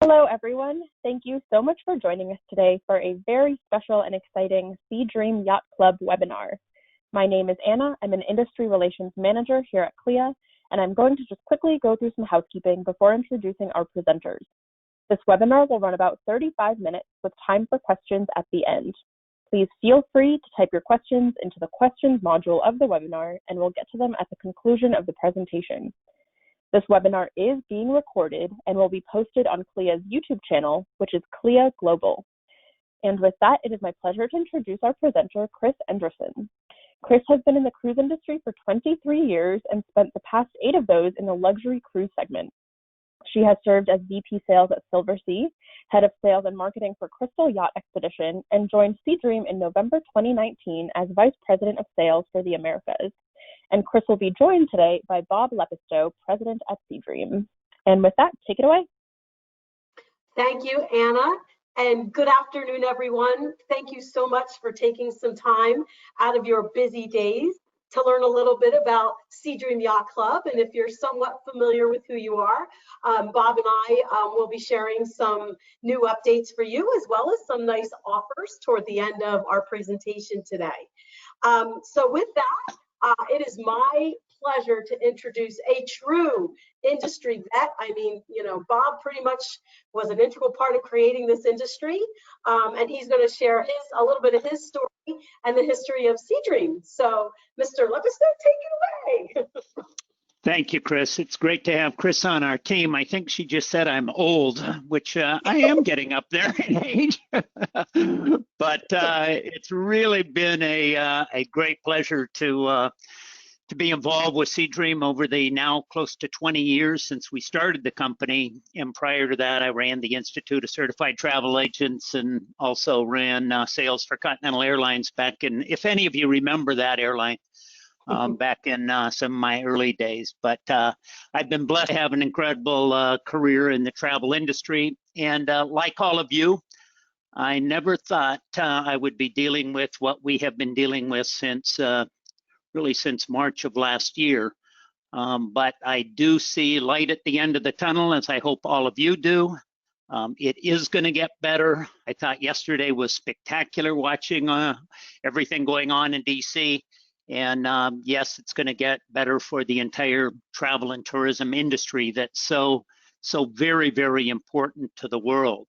Hello, everyone. Thank you so much for joining us today for a very special and exciting SeaDream Yacht Club webinar. My name is Anna. I'm an Industry Relations Manager here at CLIA, and I'm going to just quickly go through some housekeeping before introducing our presenters. This webinar will run about 35 minutes with time for questions at the end. Please feel free to type your questions into the questions module of the webinar, and we'll get to them at the conclusion of the presentation. This webinar is being recorded and will be posted on CLIA's YouTube channel, which is CLIA Global. And with that, it is my pleasure to introduce our presenter, Chris Enderson. Chris has been in the cruise industry for 23 years and spent the past 8 of those in the luxury cruise segment. She has served as VP Sales at Silversea, Head of Sales and Marketing for Crystal Yacht Expedition, and joined SeaDream in November 2019 as Vice President of Sales for the Americas. And Chris will be joined today by Bob Lepisto, President at SeaDream. And with that, take it away. Thank you, Anna, and good afternoon, everyone. Thank you so much for taking some time out of your busy days to learn a little bit about SeaDream Yacht Club. And if you're somewhat familiar with who you are, Bob and I will be sharing some new updates for you, as well as some nice offers toward the end of our presentation today. So with that, it is my pleasure to introduce a true industry vet. I mean, you know, Bob pretty much was an integral part of creating this industry, and he's going to share a little bit of his story and the history of SeaDream. So, Mr. Lepisto, take it away. Thank you, Chris. It's great to have Chris on our team. I think she just said I'm old, which I am getting up there in age. But it's really been a great pleasure to be involved with SeaDream over the now close to 20 years since we started the company. And prior to that, I ran the Institute of Certified Travel Agents and also ran sales for Continental Airlines back in, if any of you remember that airline. Back in some of my early days. But I've been blessed to have an incredible career in the travel industry. And like all of you, I never thought I would be dealing with what we have been dealing with since really since March of last year. But I do see light at the end of the tunnel, as I hope all of you do. It is going to get better. I thought yesterday was spectacular watching everything going on in DC. And yes, it's going to get better for the entire travel and tourism industry that's so very, very important to the world.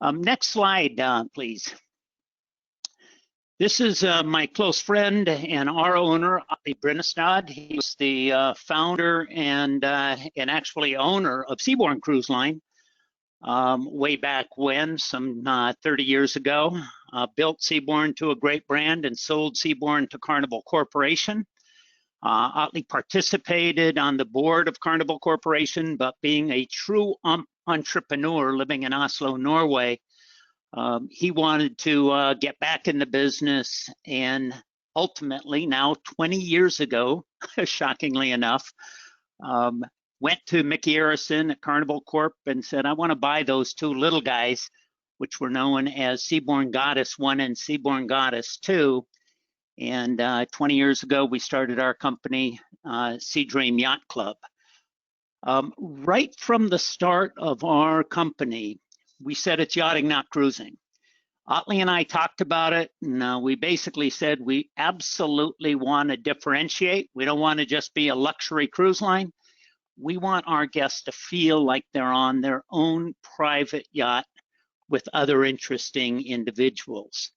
Next slide, please. This is my close friend and our owner, Otley Brinnestad. He was the founder and actually owner of Seabourn Cruise Line way back when, some 30 years ago. Built Seabourn to a great brand and sold Seabourn to Carnival Corporation. Otley participated on the board of Carnival Corporation, but being a true entrepreneur living in Oslo, Norway, he wanted to get back in the business, and ultimately now 20 years ago, shockingly enough, went to Mickey Arison at Carnival Corp and said, I want to buy those 2 little guys, which were known as Seabourn Goddess 1 and Seabourn Goddess 2. And 20 years ago, we started our company, SeaDream Yacht Club. Right from the start of our company, we said it's yachting, not cruising. Otley and I talked about it, and we basically said we absolutely want to differentiate. We don't want to just be a luxury cruise line. We want our guests to feel like they're on their own private yacht with other interesting individuals.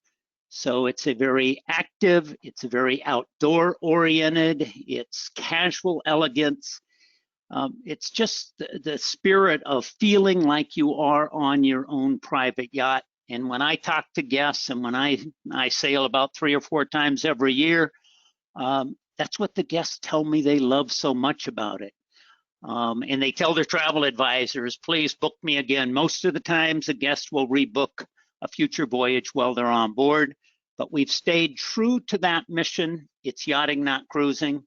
So it's a very active, it's a very outdoor oriented, it's casual elegance. It's just the spirit of feeling like you are on your own private yacht. And when I talk to guests and when I sail about 3 or 4 times every year, that's what the guests tell me they love so much about it. And they tell their travel advisors, please book me again. Most of the times a guest will rebook a future voyage while they're on board, but we've stayed true to that mission. It's yachting, not cruising.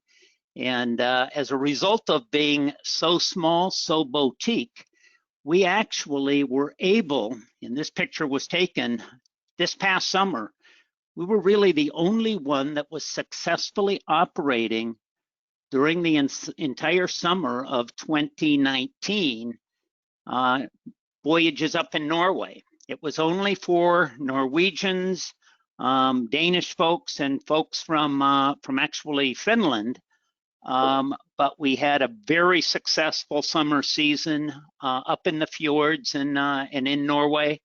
And as a result of being so small, so boutique, we actually were able, and this picture was taken this past summer, we were really the only one that was successfully operating during the entire summer of 2019 voyages up in Norway. It was only for Norwegians, Danish folks, and folks from actually Finland. But we had a very successful summer season up in the fjords and in Norway.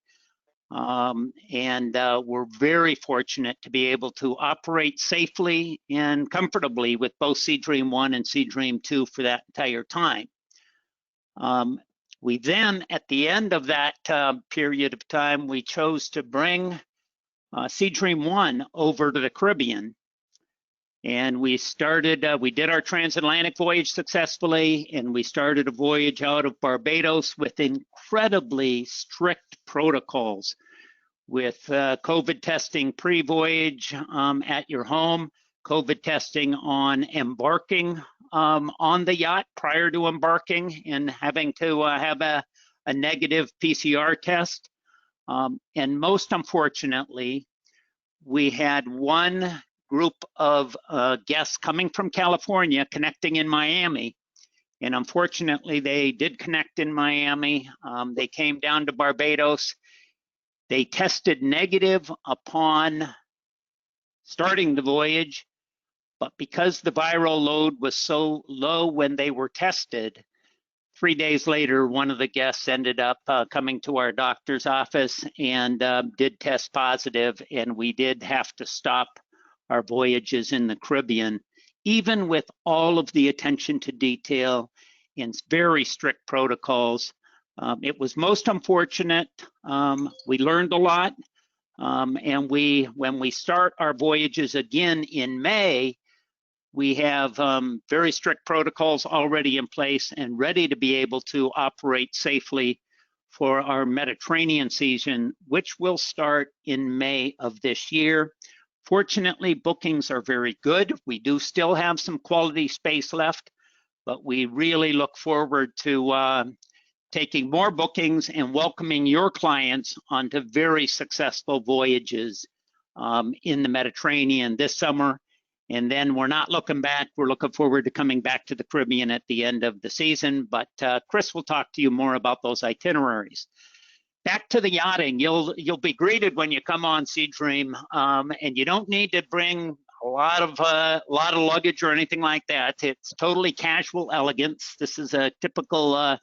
We're very fortunate to be able to operate safely and comfortably with both SeaDream 1 and SeaDream 2 for that entire time. We then, at the end of that period of time, we chose to bring SeaDream 1 over to the Caribbean. And we started, we did our transatlantic voyage successfully, and we started a voyage out of Barbados with incredibly strict protocols with COVID testing pre-voyage at your home, COVID testing on embarking on the yacht prior to embarking, and having to have a negative PCR test. And most unfortunately, we had one group of guests coming from California connecting in Miami. And unfortunately, they did connect in Miami. They came down to Barbados. They tested negative upon starting the voyage, but because the viral load was so low when they were tested, 3 days later, one of the guests ended up coming to our doctor's office and did test positive, and we did have to stop our voyages in the Caribbean, even with all of the attention to detail and very strict protocols. It was most unfortunate. We learned a lot, and when we start our voyages again in May, we have very strict protocols already in place and ready to be able to operate safely for our Mediterranean season, which will start in May of this year. Fortunately, bookings are very good. We do still have some quality space left, but we really look forward to taking more bookings and welcoming your clients onto very successful voyages in the Mediterranean this summer. And then we're not looking back. We're looking forward to coming back to the Caribbean at the end of the season. But Chris will talk to you more about those itineraries. Back to the yachting, you'll be greeted when you come on SeaDream, and you don't need to bring a lot of luggage or anything like that. It's totally casual elegance. This is a typical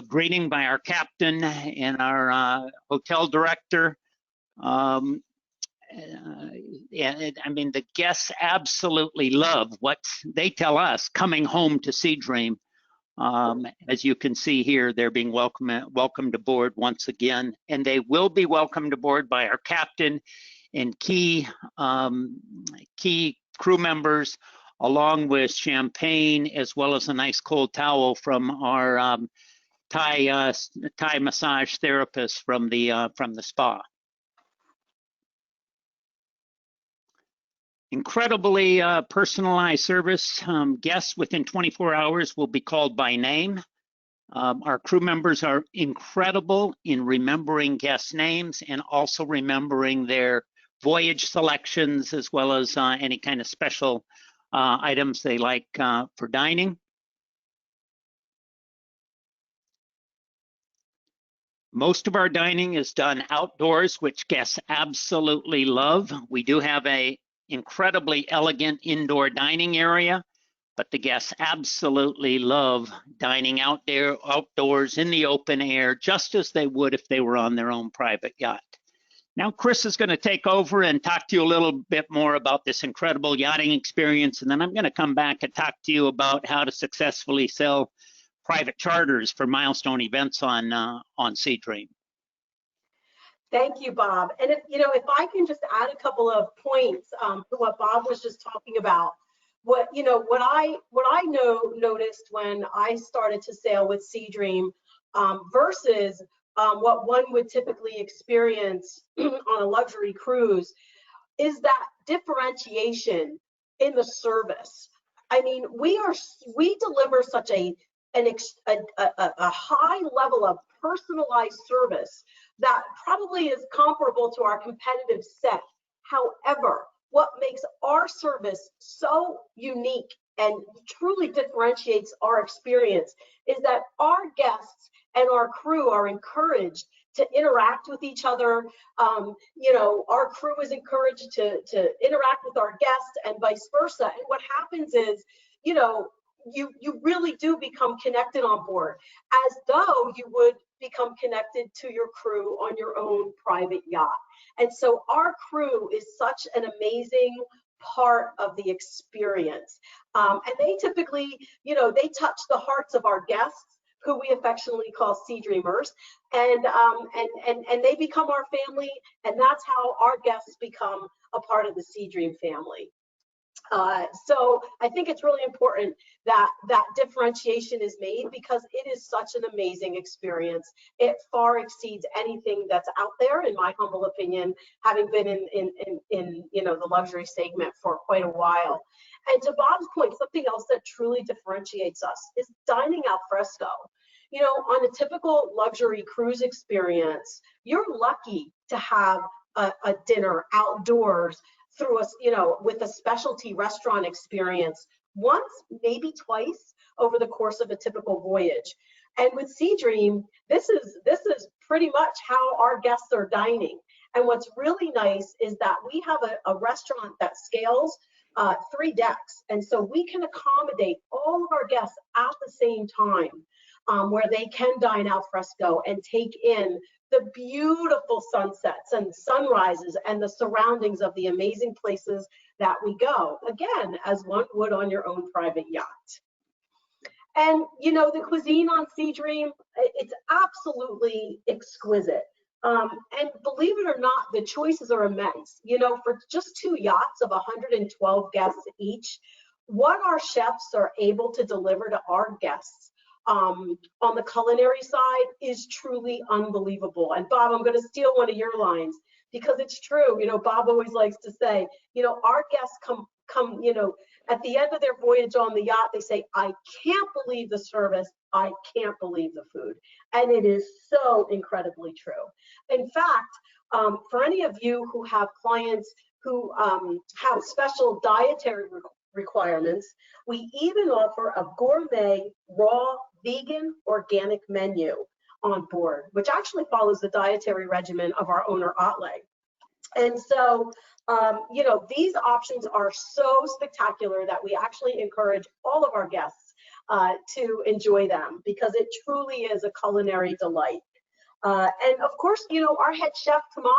greeting by our captain and our hotel director. And I mean, the guests absolutely love what they tell us coming home to SeaDream. As you can see here, they're being welcomed aboard once again, and they will be welcomed aboard by our captain and key crew members, along with champagne, as well as a nice cold towel from our Thai massage therapist from the spa. Incredibly personalized service. Guests within 24 hours will be called by name. Our crew members are incredible in remembering guests' names and also remembering their voyage selections, as well as any kind of special items they like for dining. Most of our dining is done outdoors, which guests absolutely love. We do have a incredibly elegant indoor dining area, but the guests absolutely love dining out there, outdoors in the open air, just as they would if they were on their own private yacht. Now, Chris is going to take over and talk to you a little bit more about this incredible yachting experience, and then I'm going to come back and talk to you about how to successfully sell private charters for milestone events on SeaDream. Thank you, Bob. And if I can just add a couple of points to what Bob was just talking about. What I noticed when I started to sail with SeaDream versus what one would typically experience on a luxury cruise is that differentiation in the service. I mean, we deliver such a high level of personalized service that probably is comparable to our competitive set. However, what makes our service so unique and truly differentiates our experience is that our guests and our crew are encouraged to interact with each other. You know, our crew is encouraged to interact with our guests and vice versa. And what happens is, you know, you really do become connected on board, as though you would become connected to your crew on your own private yacht. And so our crew is such an amazing part of the experience. And they typically, you know, they touch the hearts of our guests, who we affectionately call Sea Dreamers, and they become our family, and that's how our guests become a part of the SeaDream family. So I think it's really important that that differentiation is made, because it is such an amazing experience. It far exceeds anything that's out there, in my humble opinion, having been in you know, the luxury segment for quite a while. And to Bob's point, something else that truly differentiates us is dining al fresco. You know, on a typical luxury cruise experience, you're lucky to have a dinner outdoors through a, you know, with a specialty restaurant experience once, maybe twice over the course of a typical voyage. And with SeaDream, this is pretty much how our guests are dining. And what's really nice is that we have a restaurant that scales 3 decks. And so we can accommodate all of our guests at the same time, where they can dine al fresco and take in the beautiful sunsets and sunrises and the surroundings of the amazing places that we go, again, as one would on your own private yacht. And, you know, the cuisine on SeaDream, it's absolutely exquisite. And believe it or not, the choices are immense. You know, for just 2 yachts of 112 guests each, what our chefs are able to deliver to our guests on the culinary side is truly unbelievable. And Bob, I'm going to steal one of your lines, because it's true. You know, Bob always likes to say, you know, our guests come, you know, at the end of their voyage on the yacht, they say, I can't believe the service. I can't believe the food. And it is so incredibly true. In fact, for any of you who have clients who have special dietary requirements, we even offer a gourmet, raw, vegan, organic menu on board, which actually follows the dietary regimen of our owner, Otle. And so, you know, these options are so spectacular that we actually encourage all of our guests to enjoy them, because it truly is a culinary delight. And of course, you know, our head chef, Tomas,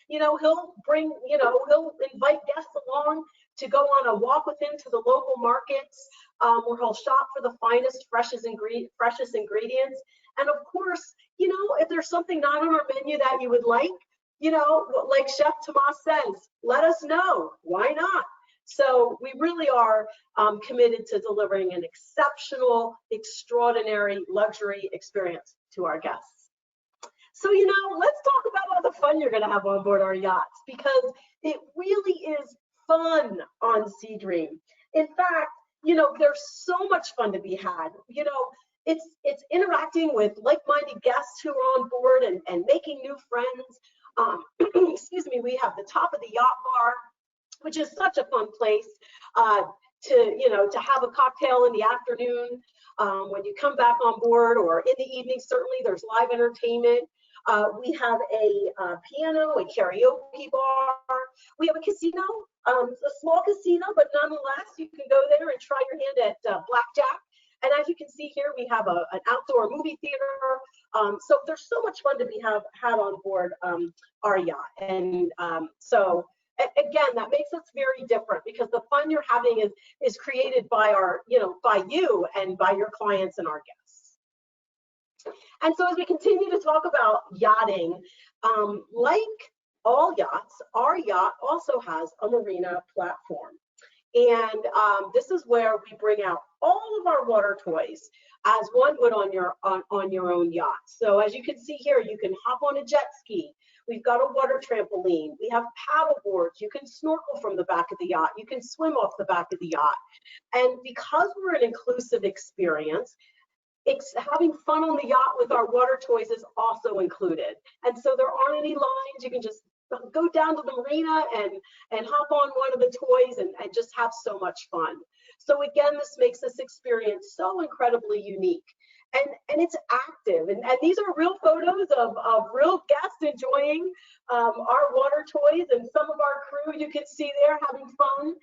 you know, he'll bring, you know, he'll invite guests along to go on a walk with him to the local markets, where he'll shop for the finest, freshest ingredients. And of course, you know, if there's something not on our menu that you would like, you know, like Chef Tomas says, let us know. Why not? So we really are committed to delivering an exceptional, extraordinary luxury experience to our guests. So, you know, let's talk about all the fun you're going to have on board our yachts, because it really is fun on SeaDream. In fact, you know, there's so much fun to be had. You know, it's interacting with like-minded guests who are on board and making new friends. Excuse me, we have the top of the yacht bar, which is such a fun place to have a cocktail in the afternoon when you come back on board, or in the evening. Certainly there's live entertainment. We have a piano, a karaoke bar. We have a casino, a small casino, but nonetheless, you can go there and try your hand at blackjack. And as you can see here, we have an outdoor movie theater. So there's so much fun to be had on board our yacht. And so again, that makes us very different, because the fun you're having is created by by you and by your clients and our guests. And so as we continue to talk about yachting, like all yachts, our yacht also has a marina platform. And this is where we bring out all of our water toys, as one would on your own yacht. So as you can see here, you can hop on a jet ski. We've got a water trampoline. We have paddle boards. You can snorkel from the back of the yacht. You can swim off the back of the yacht. And because we're an inclusive experience, having fun on the yacht with our water toys is also included. And so there aren't any lines. You can just go down to the marina and hop on one of the toys and just have so much fun. So again, this makes this experience so incredibly unique. and it's active. And these are real photos of real guests enjoying our water toys, and some of our crew you can see there having fun.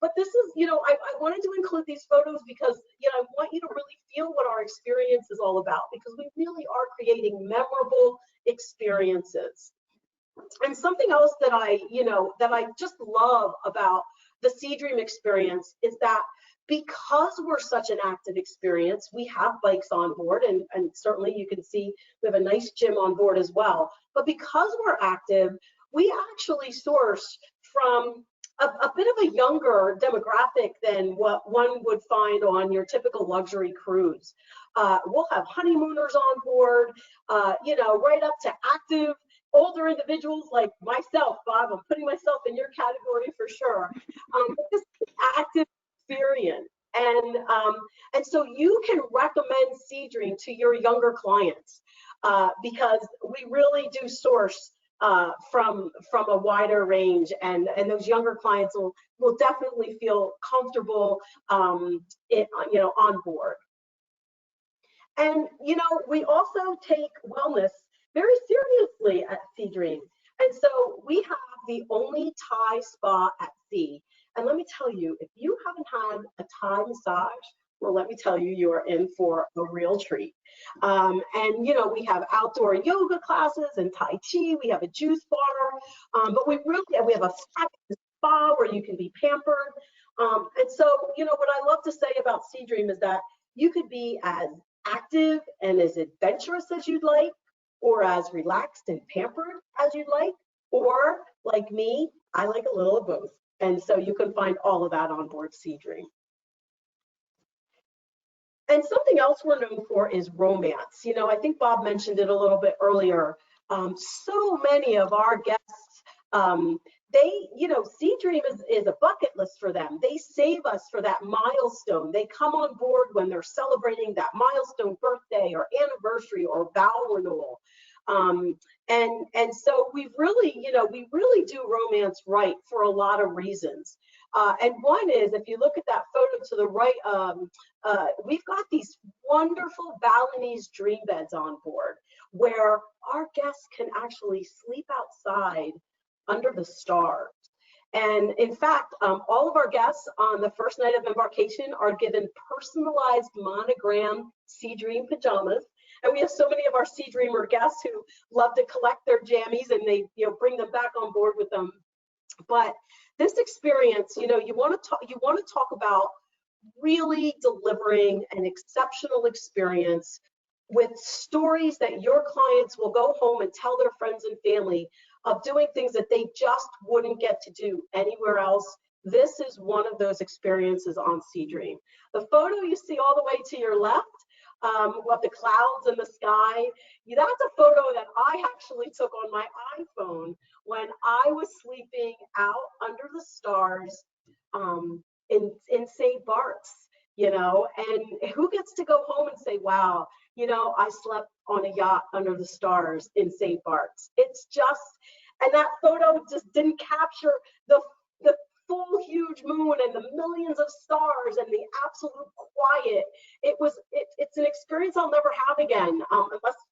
But this is, I wanted to include these photos because, I want you to really feel what our experience is all about, because we really are creating memorable experiences. And something else that I just love about the SeaDream experience is that because we're such an active experience, we have bikes on board, and certainly you can see we have a nice gym on board as well. But because we're active, we actually source from a bit of a younger demographic than what one would find on your typical luxury cruise. We'll have honeymooners on board, right up to active older individuals like myself, Bob. I'm putting myself in your category for sure. But this active experience, and so you can recommend SeaDream to your younger clients because we really do source from a wider range, and those younger clients will definitely feel comfortable on board. And we also take wellness very seriously at SeaDream, and so we have the only Thai spa at sea. And let me tell you, if you haven't had a Thai massage, well, let me tell you, you are in for a real treat. And we have outdoor yoga classes and Tai Chi. We have a juice bar, but we have a spa where you can be pampered. And so, what I love to say about SeaDream is that you could be as active and as adventurous as you'd like, or as relaxed and pampered as you'd like, or like me, I like a little of both. And so you can find all of that on board SeaDream. And something else we're known for is romance. I think Bob mentioned it a little bit earlier. So many of our guests, SeaDream is a bucket list for them. They save us for that milestone. They come on board when they're celebrating that milestone birthday or anniversary or vow renewal. And so we really do romance right for a lot of reasons. And one is, if you look at that photo to the right, we've got these wonderful Balinese dream beds on board where our guests can actually sleep outside under the stars. And in fact, all of our guests on the first night of embarkation are given personalized monogram SeaDream pajamas. And we have so many of our SeaDreamer guests who love to collect their jammies, and they bring them back on board with them. But this experience, you want to talk about really delivering an exceptional experience with stories that your clients will go home and tell their friends and family of doing things that they just wouldn't get to do anywhere else. This is one of those experiences on SeaDream. The photo you see all the way to your left, of the clouds in the sky, that's a photo that I actually took on my iPhone when I was sleeping out under the stars in St. Bart's, and who gets to go home and say, wow, I slept on a yacht under the stars in St. Bart's. It's just, and that photo just didn't capture the full huge moon and the millions of stars and the absolute quiet. It's an experience I'll never have again,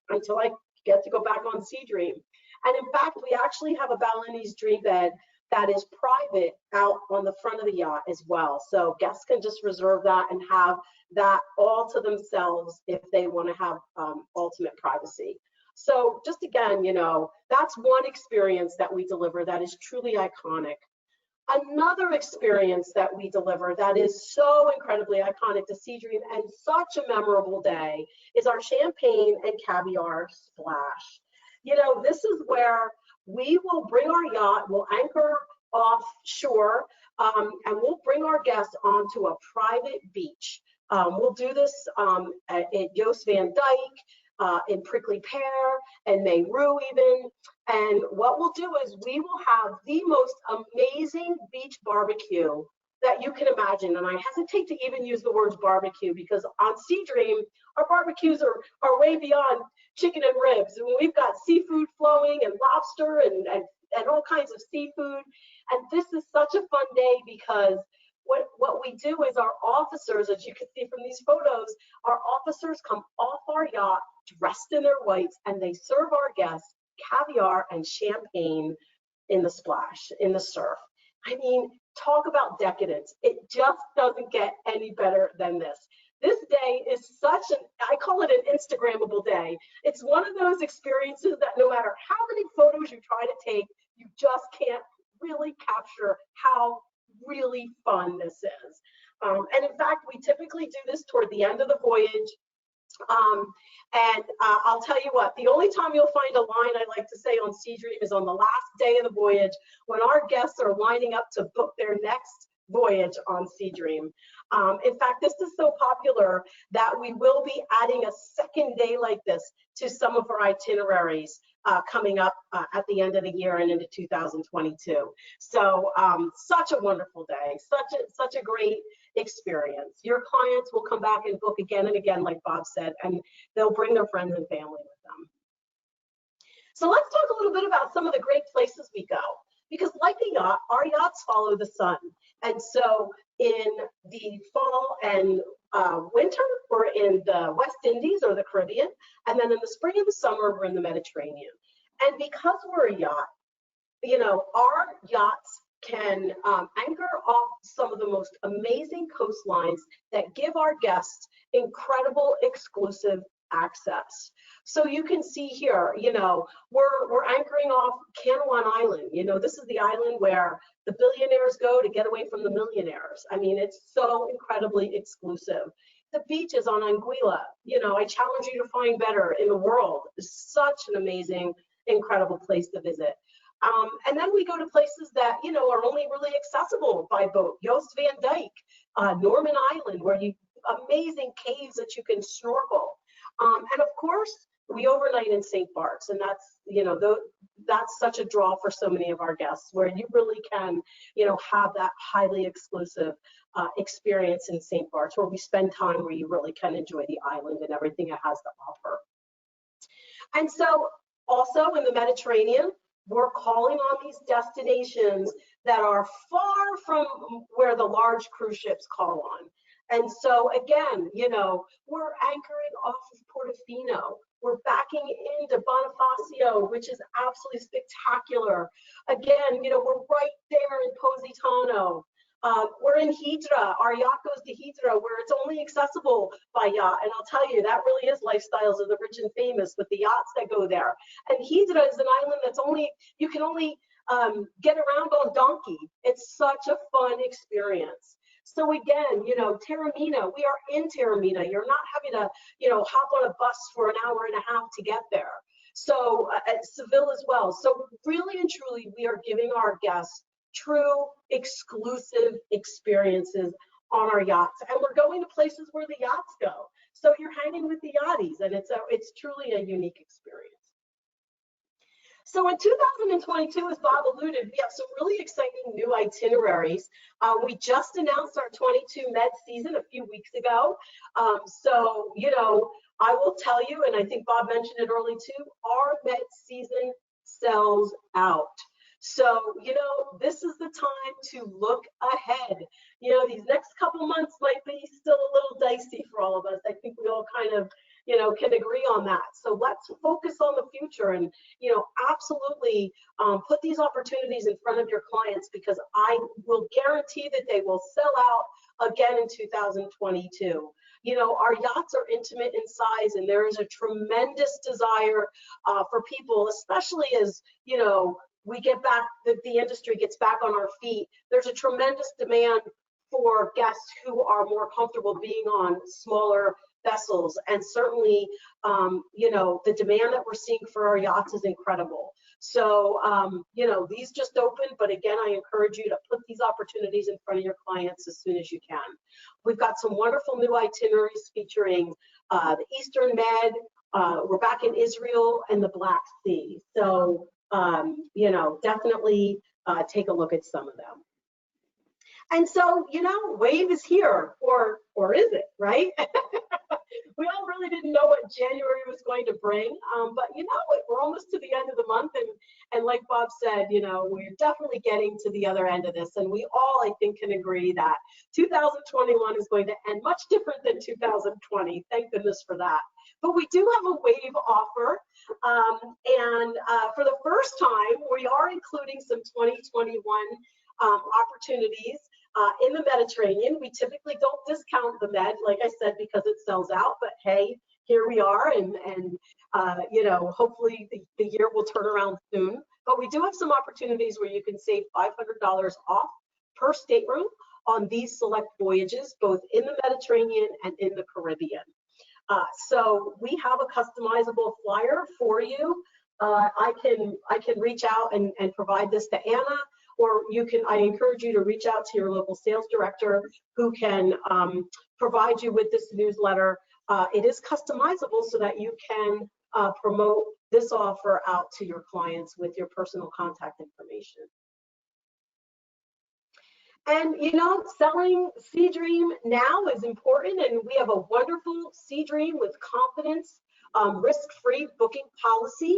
until I get to go back on SeaDream. And in fact, we actually have a Balinese dream bed that is private out on the front of the yacht as well. So guests can just reserve that and have that all to themselves if they want to have ultimate privacy. So just again, that's one experience that we deliver that is truly iconic. Another experience that we deliver that is so incredibly iconic to SeaDream and such a memorable day is our champagne and caviar splash. This is where we will bring our yacht, we'll anchor offshore, and we'll bring our guests onto a private beach. We'll do this at Jost Van Dyke, in Prickly Pear, and Nauru even. And what we'll do is we will have the most amazing beach barbecue that you can imagine. And I hesitate to even use the words barbecue because on SeaDream, our barbecues are way beyond chicken and ribs. And we've got seafood flowing and lobster and all kinds of seafood. And this is such a fun day because what we do is our officers, as you can see from these photos, our officers come off our yacht dressed in their whites, and they serve our guests caviar and champagne in the splash, in the surf. I mean, talk about decadence. It just doesn't get any better than this. This day is such an, I call it an Instagrammable day. It's one of those experiences that no matter how many photos you try to take, you just can't really capture how really fun this is. And in fact, we typically do this toward the end of the voyage. I'll tell you what, the only time you'll find a line I like to say on SeaDream is on the last day of the voyage when our guests are lining up to book their next voyage on SeaDream. In fact, this is so popular that we will be adding a second day like this to some of our itineraries coming up at the end of the year and into 2022. So such a wonderful day, such a great experience. Your clients will come back and book again and again, like Bob said, and they'll bring their friends and family with them. So let's talk a little bit about some of the great places we go, because like a yacht, our yachts follow the sun. And so in the fall and winter, we're in the West Indies or the Caribbean, and then in the spring and the summer, we're in the Mediterranean. And because we're a yacht, you know, our yachts can anchor off some of the most amazing coastlines that give our guests incredible exclusive access. So you can see here, you know, we're anchoring off Canawan Island. You know, this is the island where the billionaires go to get away from the millionaires. I mean, it's so incredibly exclusive. The beaches on Anguilla, you know, I challenge you to find better in the world. It's such an amazing, incredible place to visit. And then we go to places that, you know, are only really accessible by boat. Joost van Dyke, Norman Island, where you amazing caves that you can snorkel. And of course, we overnight in St. Bart's, and that's, you know, that's such a draw for so many of our guests, where you really can, you know, have that highly exclusive experience in St. Bart's, where we spend time where you really can enjoy the island and everything it has to offer. And so also in the Mediterranean, we're calling on these destinations that are far from where the large cruise ships call on. And so again, you know, we're anchoring off of Portofino. We're backing into Bonifacio, which is absolutely spectacular. Again, you know, we're right there in Positano. We're in Hydra. Our yacht goes to Hydra, where it's only accessible by yacht. And I'll tell you, that really is lifestyles of the rich and famous with the yachts that go there. And Hydra is an island that's you can only get around on donkey. It's such a fun experience. So again, you know, Taormina, we are in Taormina. You're not having to, you know, hop on a bus for an hour and a half to get there. So at Seville as well. So really and truly, we are giving our guests true exclusive experiences on our yachts. And we're going to places where the yachts go. So you're hanging with the yachties, and it's truly a unique experience. So in 2022, as Bob alluded, we have some really exciting new itineraries. We just announced our 22 Med season a few weeks ago. So, you know, I will tell you, and I think Bob mentioned it early too, our Med season sells out. So, you know, this is the time to look ahead. You know, these next couple months might be still a little dicey for all of us. I think we all kind of, you know, can agree on that. So let's focus on the future and, you know, absolutely put these opportunities in front of your clients, because I will guarantee that they will sell out again in 2022. You know, our yachts are intimate in size, and there is a tremendous desire for people, especially as, you know, we get back, the industry gets back on our feet. There's a tremendous demand for guests who are more comfortable being on smaller vessels, and certainly, you know, the demand that we're seeing for our yachts is incredible. So, you know, these just opened, but again, I encourage you to put these opportunities in front of your clients as soon as you can. We've got some wonderful new itineraries featuring the Eastern Med. We're back in Israel and the Black Sea. So, you know, definitely take a look at some of them. And so, you know, Wave is here, or is it, right? We all really really didn't know what January was going to bring, but you know, we're almost to the end of the month, and like Bob said, you know, we're definitely getting to the other end of this, and we all, I think, can agree that 2021 is going to end much different than 2020. Thank goodness for that. But we do have a wave offer, and for the first time, we are including some 2021 opportunities in the Mediterranean. We typically don't discount the Med, like I said, because it sells out, but hey, here we are, and you know, hopefully the year will turn around soon. But we do have some opportunities where you can save $500 off per stateroom on these select voyages, both in the Mediterranean and in the Caribbean. So we have a customizable flyer for you. I can reach out and provide this to Anna, or you can, I encourage you to reach out to your local sales director who can provide you with this newsletter. It is customizable so that you can promote this offer out to your clients with your personal contact information. And you know, selling SeaDream now is important, and we have a wonderful SeaDream with confidence, risk-free booking policy.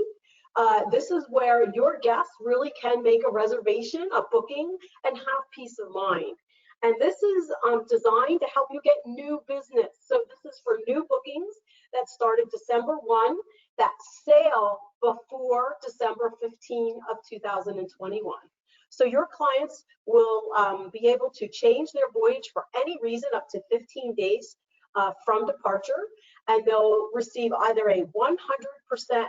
This is where your guests really can make a reservation, a booking, and have peace of mind. And this is designed to help you get new business. So this is for new bookings that started December 1, that sail before December 15 of 2021. So your clients will be able to change their voyage for any reason up to 15 days from departure, and they'll receive either a 100%,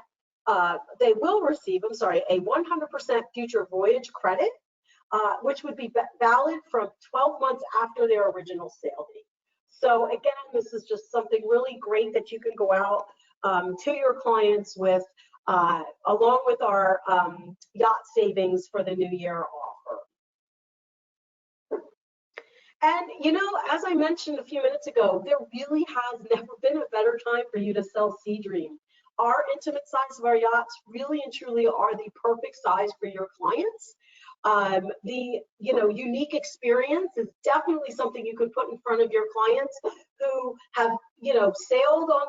they will receive, I'm sorry, a 100% future voyage credit, which would be valid from 12 months after their original sail date. So again, this is just something really great that you can go out to your clients with, along with our yacht savings for the new year offer. And you know, as I mentioned a few minutes ago, there really has never been a better time for you to sell SeaDream. Our intimate size of our yachts really and truly are the perfect size for your clients. The unique experience is definitely something you could put in front of your clients who have sailed on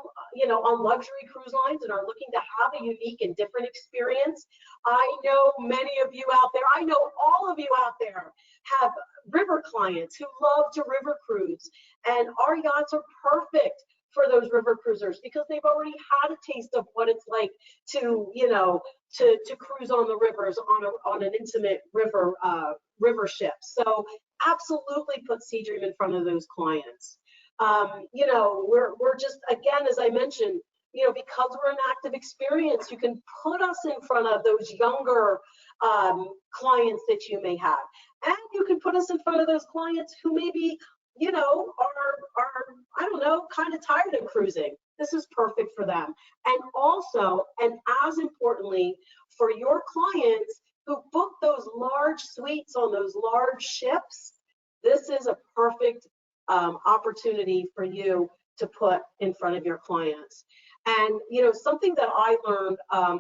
on luxury cruise lines and are looking to have a unique and different experience. I know many of you out there, I know all of you out there have river clients who love to river cruise, and our yachts are perfect for those river cruisers because they've already had a taste of what it's like to to cruise on the rivers on an intimate river ship. So absolutely put SeaDream in front of those clients. We're just, again, as I mentioned, because we're an active experience, you can put us in front of those younger clients that you may have, and you can put us in front of those clients who maybe are I don't know, kind of tired of cruising. This is perfect for them. And also, and as importantly, for your clients who book those large suites on those large ships, this is a perfect opportunity for you to put in front of your clients. And something that I learned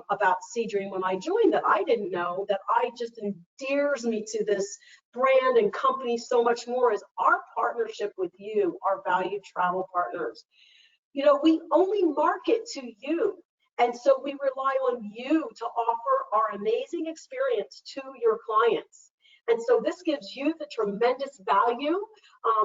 about SeaDream when I joined that I didn't know, that I just endears me to this brand and company so much more, is our partnership with you, our valued travel partners. We only market to you, and so we rely on you to offer our amazing experience to your clients. And so this gives you the tremendous value,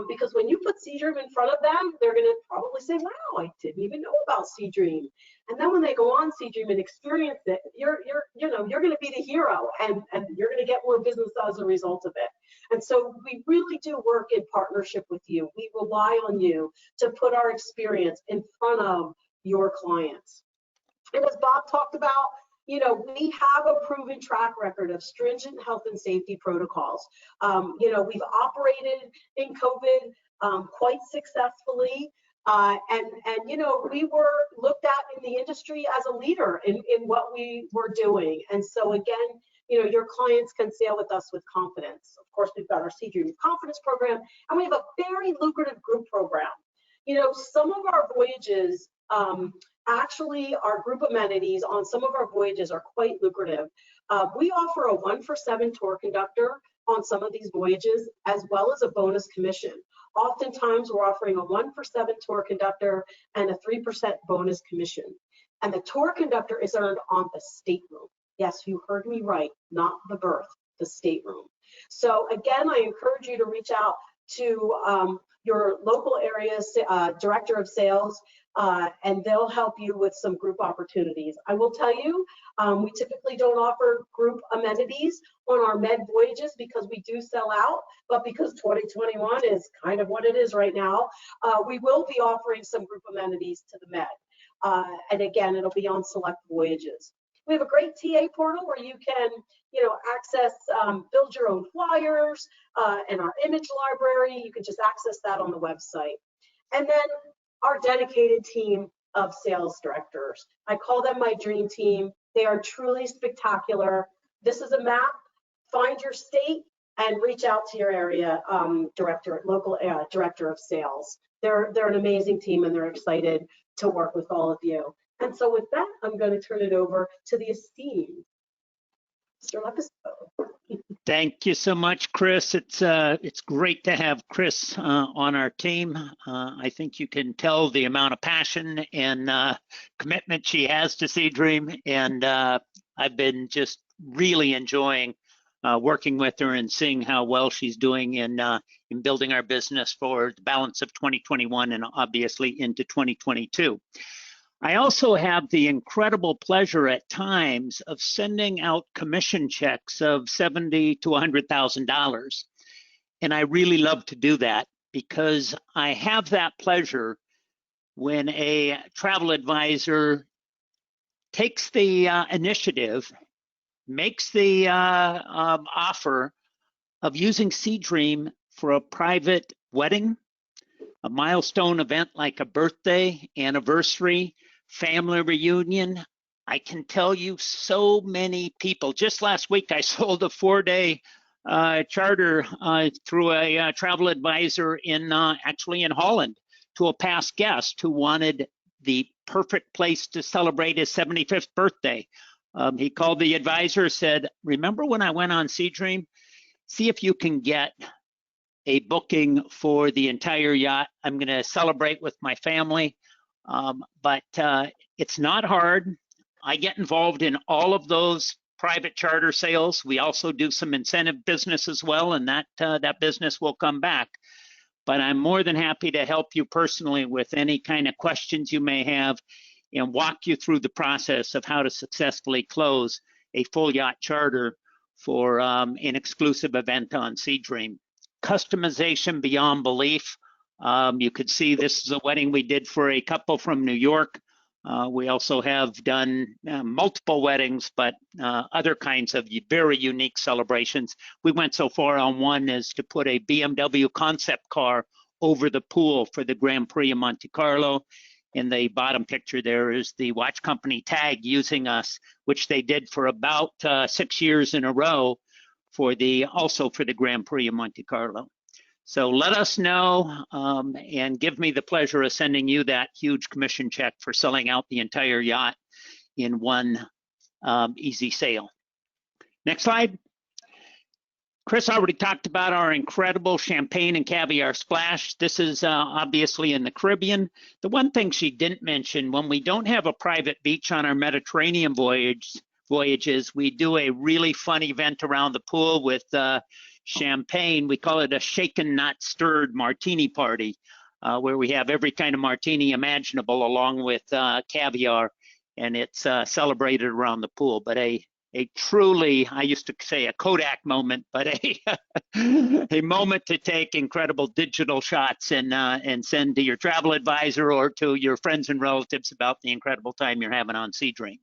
because when you put SeaDream in front of them, they're going to probably say, wow, I didn't even know about SeaDream. And then when they go on SeaDream and experience it, you're going to be the hero, and you're going to get more business as a result of it. And so we really do work in partnership with you. We rely on you to put our experience in front of your clients. And as Bob talked about, we have a proven track record of stringent health and safety protocols. We've operated in COVID quite successfully, and we were looked at in the industry as a leader in what we were doing. And so again, your clients can sail with us with confidence. Of course, we've got our SeaDream Confidence Program, and we have a very lucrative group program. Some of our voyages, actually, our group amenities on some of our voyages are quite lucrative. We offer a 1-for-7 tour conductor on some of these voyages, as well as a bonus commission. Oftentimes, we're offering a 1-for-7 tour conductor and a 3% bonus commission. And the tour conductor is earned on the stateroom. Yes, you heard me right, not the berth, the stateroom. So again, I encourage you to reach out to your local area director of sales, and they'll help you with some group opportunities. I will tell you, we typically don't offer group amenities on our med voyages because we do sell out, but because 2021 is kind of what it is right now, we will be offering some group amenities to the med. And again, it'll be on select voyages. We have a great TA portal where you can, access, build your own flyers and our image library. You can just access that on the website. And then our dedicated team of sales directors. I call them my dream team. They are truly spectacular. This is a map. Find your state and reach out to your area local director of sales. They're an amazing team, and they're excited to work with all of you. And so with that, I'm going to turn it over to the esteemed Mr. Lepisto. Thank you so much, Chris. It's great to have Chris on our team. I think you can tell the amount of passion and commitment she has to SeaDream, and I've been just really enjoying working with her and seeing how well she's doing in building our business for the balance of 2021 and obviously into 2022. I also have the incredible pleasure at times of sending out commission checks of $70,000 to $100,000. And I really love to do that because I have that pleasure when a travel advisor takes the initiative, makes the offer of using SeaDream for a private wedding, a milestone event like a birthday, anniversary, family reunion. I can tell you so many people. Just last week, I sold a 4-day charter through a travel advisor actually in Holland to a past guest who wanted the perfect place to celebrate his 75th birthday. He called the advisor, said, "Remember when I went on SeaDream? See if you can get a booking for the entire yacht. I'm going to celebrate with my family." But it's not hard. I get involved in all of those private charter sales. We also do some incentive business as well, and that business will come back. But I'm more than happy to help you personally with any kind of questions you may have and walk you through the process of how to successfully close a full yacht charter for an exclusive event on SeaDream. Customization beyond belief. You could see this is a wedding we did for a couple from New York. We also have done multiple weddings, but other kinds of very unique celebrations. We went so far on one as to put a BMW concept car over the pool for the Grand Prix of Monte Carlo. In the bottom picture there is the watch company tag using us, which they did for about 6 years in a row also for the Grand Prix of Monte Carlo. So let us know and give me the pleasure of sending you that huge commission check for selling out the entire yacht in one easy sale. Next slide. Chris already talked about our incredible champagne and caviar splash. This is obviously in the Caribbean. The one thing she didn't mention, when we don't have a private beach on our Mediterranean voyages, we do a really fun event around the pool with champagne. We call it a shaken not stirred martini party, where we have every kind of martini imaginable along with caviar, and it's celebrated around the pool. But a truly, I used to say a Kodak moment, but a moment to take incredible digital shots and send to your travel advisor or to your friends and relatives about the incredible time you're having on SeaDream.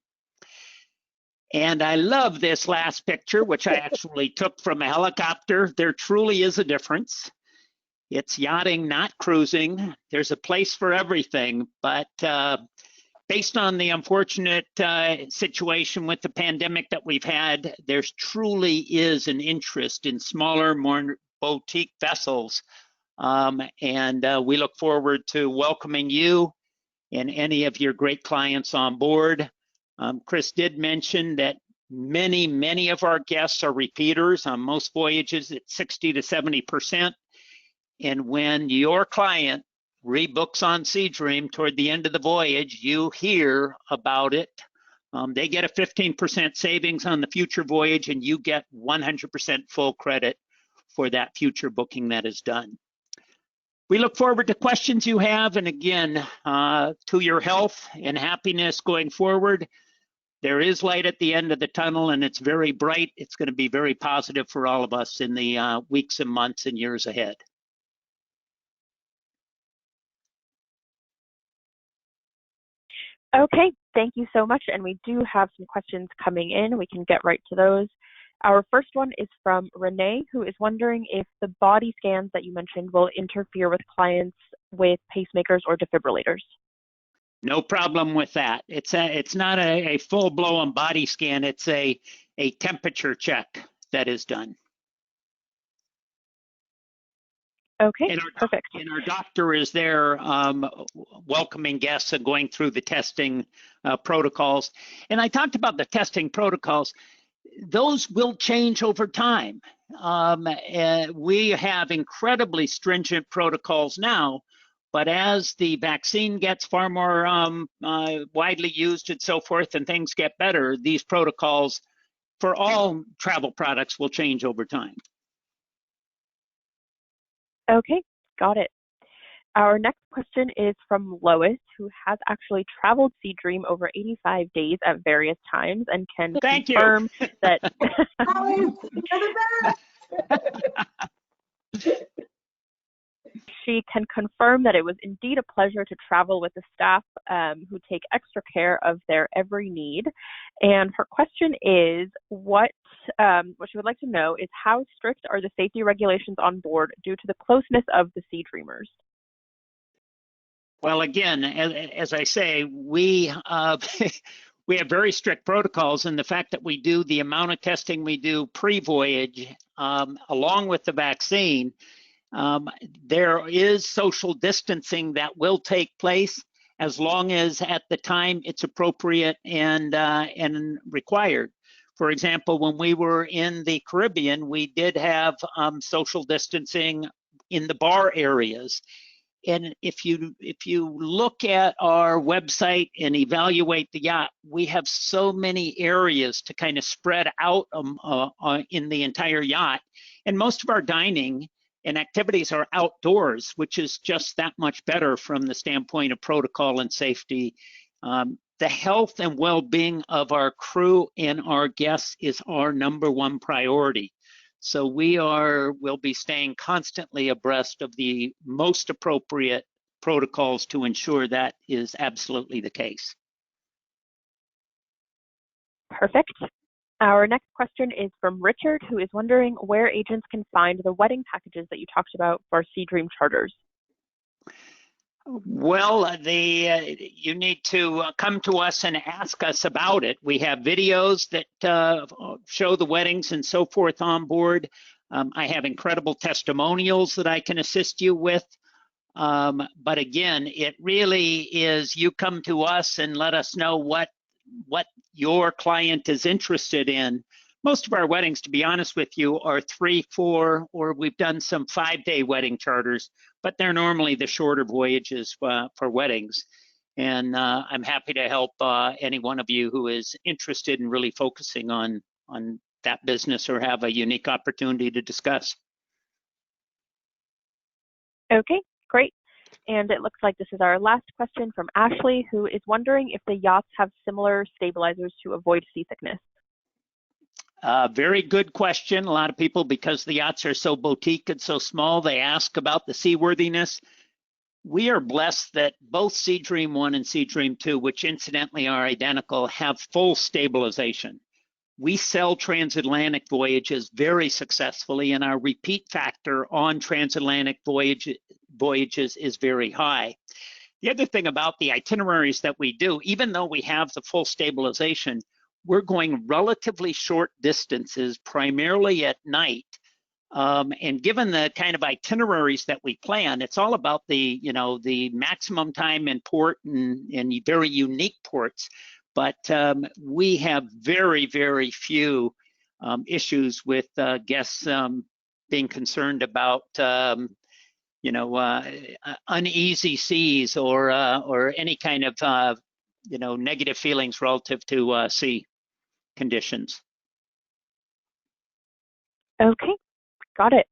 And I love this last picture, which I actually took from a helicopter. There truly is a difference. It's yachting, not cruising. There's a place for everything, but based on the unfortunate situation with the pandemic that we've had, there truly is an interest in smaller, more boutique vessels. And we look forward to welcoming you and any of your great clients on board. Chris did mention that many of our guests are repeaters. On most voyages, it's 60 to 70%. And when your client rebooks on SeaDream toward the end of the voyage, you hear about it. They get a 15% savings on the future voyage, and you get 100% full credit for that future booking that is done. We look forward to questions you have, and again, to your health and happiness going forward. There is light at the end of the tunnel, and it's very bright. It's going to be very positive for all of us in the weeks and months and years ahead. Okay, thank you so much. And we do have some questions coming in. We can get right to those. Our first one is from Renee, who is wondering if the body scans that you mentioned will interfere with clients with pacemakers or defibrillators. No problem with that. It's not a full-blown body scan. It's a temperature check that is done. Okay, perfect. And our doctor is there welcoming guests and going through the testing protocols. And I talked about the testing protocols. Those will change over time. We have incredibly stringent protocols now, but as the vaccine gets far more widely used and so forth, and things get better, these protocols for all travel products will change over time. Okay, got it. Our next question is from Lois, who has actually traveled SeaDream over 85 days at various times and can confirm that she can confirm that it was indeed a pleasure to travel with the staff who take extra care of their every need. And her question is, what she would like to know is how strict are the safety regulations on board due to the closeness of the SeaDreamers? Well, again, as I say, we we have very strict protocols, and the fact that we do the amount of testing we do pre-voyage, along with the vaccine, there is social distancing that will take place as long as at the time it's appropriate and required. For example, when we were in the Caribbean, we did have social distancing in the bar areas. And if you look at our website and evaluate the yacht, we have so many areas to kind of spread out in the entire yacht. And most of our dining and activities are outdoors, which is just that much better from the standpoint of protocol and safety. The health and well-being of our crew and our guests is our #1 priority. So we'll be staying constantly abreast of the most appropriate protocols to ensure that is absolutely the case. Perfect. Our next question is from Richard, who is wondering where agents can find the wedding packages that you talked about for SeaDream charters. Well, you need to come to us and ask us about it. We have videos that show the weddings and so forth on board. I have incredible testimonials that I can assist you with. But again, it really is you come to us and let us know what your client is interested in. Most of our weddings, to be honest with you, are 3, 4, or we've done some 5-day wedding charters, but they're normally the shorter voyages for weddings. And I'm happy to help any one of you who is interested in really focusing on that business or have a unique opportunity to discuss. Okay, great. And it looks like this is our last question from Ashley, who is wondering if the yachts have similar stabilizers to avoid seasickness. Very good question. A lot of people, because the yachts are so boutique and so small, they ask about the seaworthiness. We are blessed that both SeaDream 1 and SeaDream 2, which incidentally are identical, have full stabilization. We sell transatlantic voyages very successfully, and our repeat factor on transatlantic voyages is very high. The other thing about the itineraries that we do, even though we have the full stabilization, we're going relatively short distances, primarily at night. And given the kind of itineraries that we plan, it's all about the maximum time in port and very unique ports. But we have very, very few issues with guests being concerned about uneasy seas or any kind of negative feelings relative to sea conditions. Okay, got it.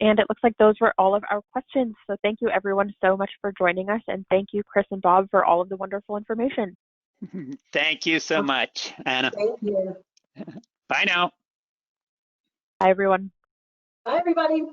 And it looks like those were all of our questions. So thank you everyone so much for joining us, and thank you Chris and Bob for all of the wonderful information. Thank you so much, Anna. Thank you. Bye now. Bye everyone. Bye, everybody.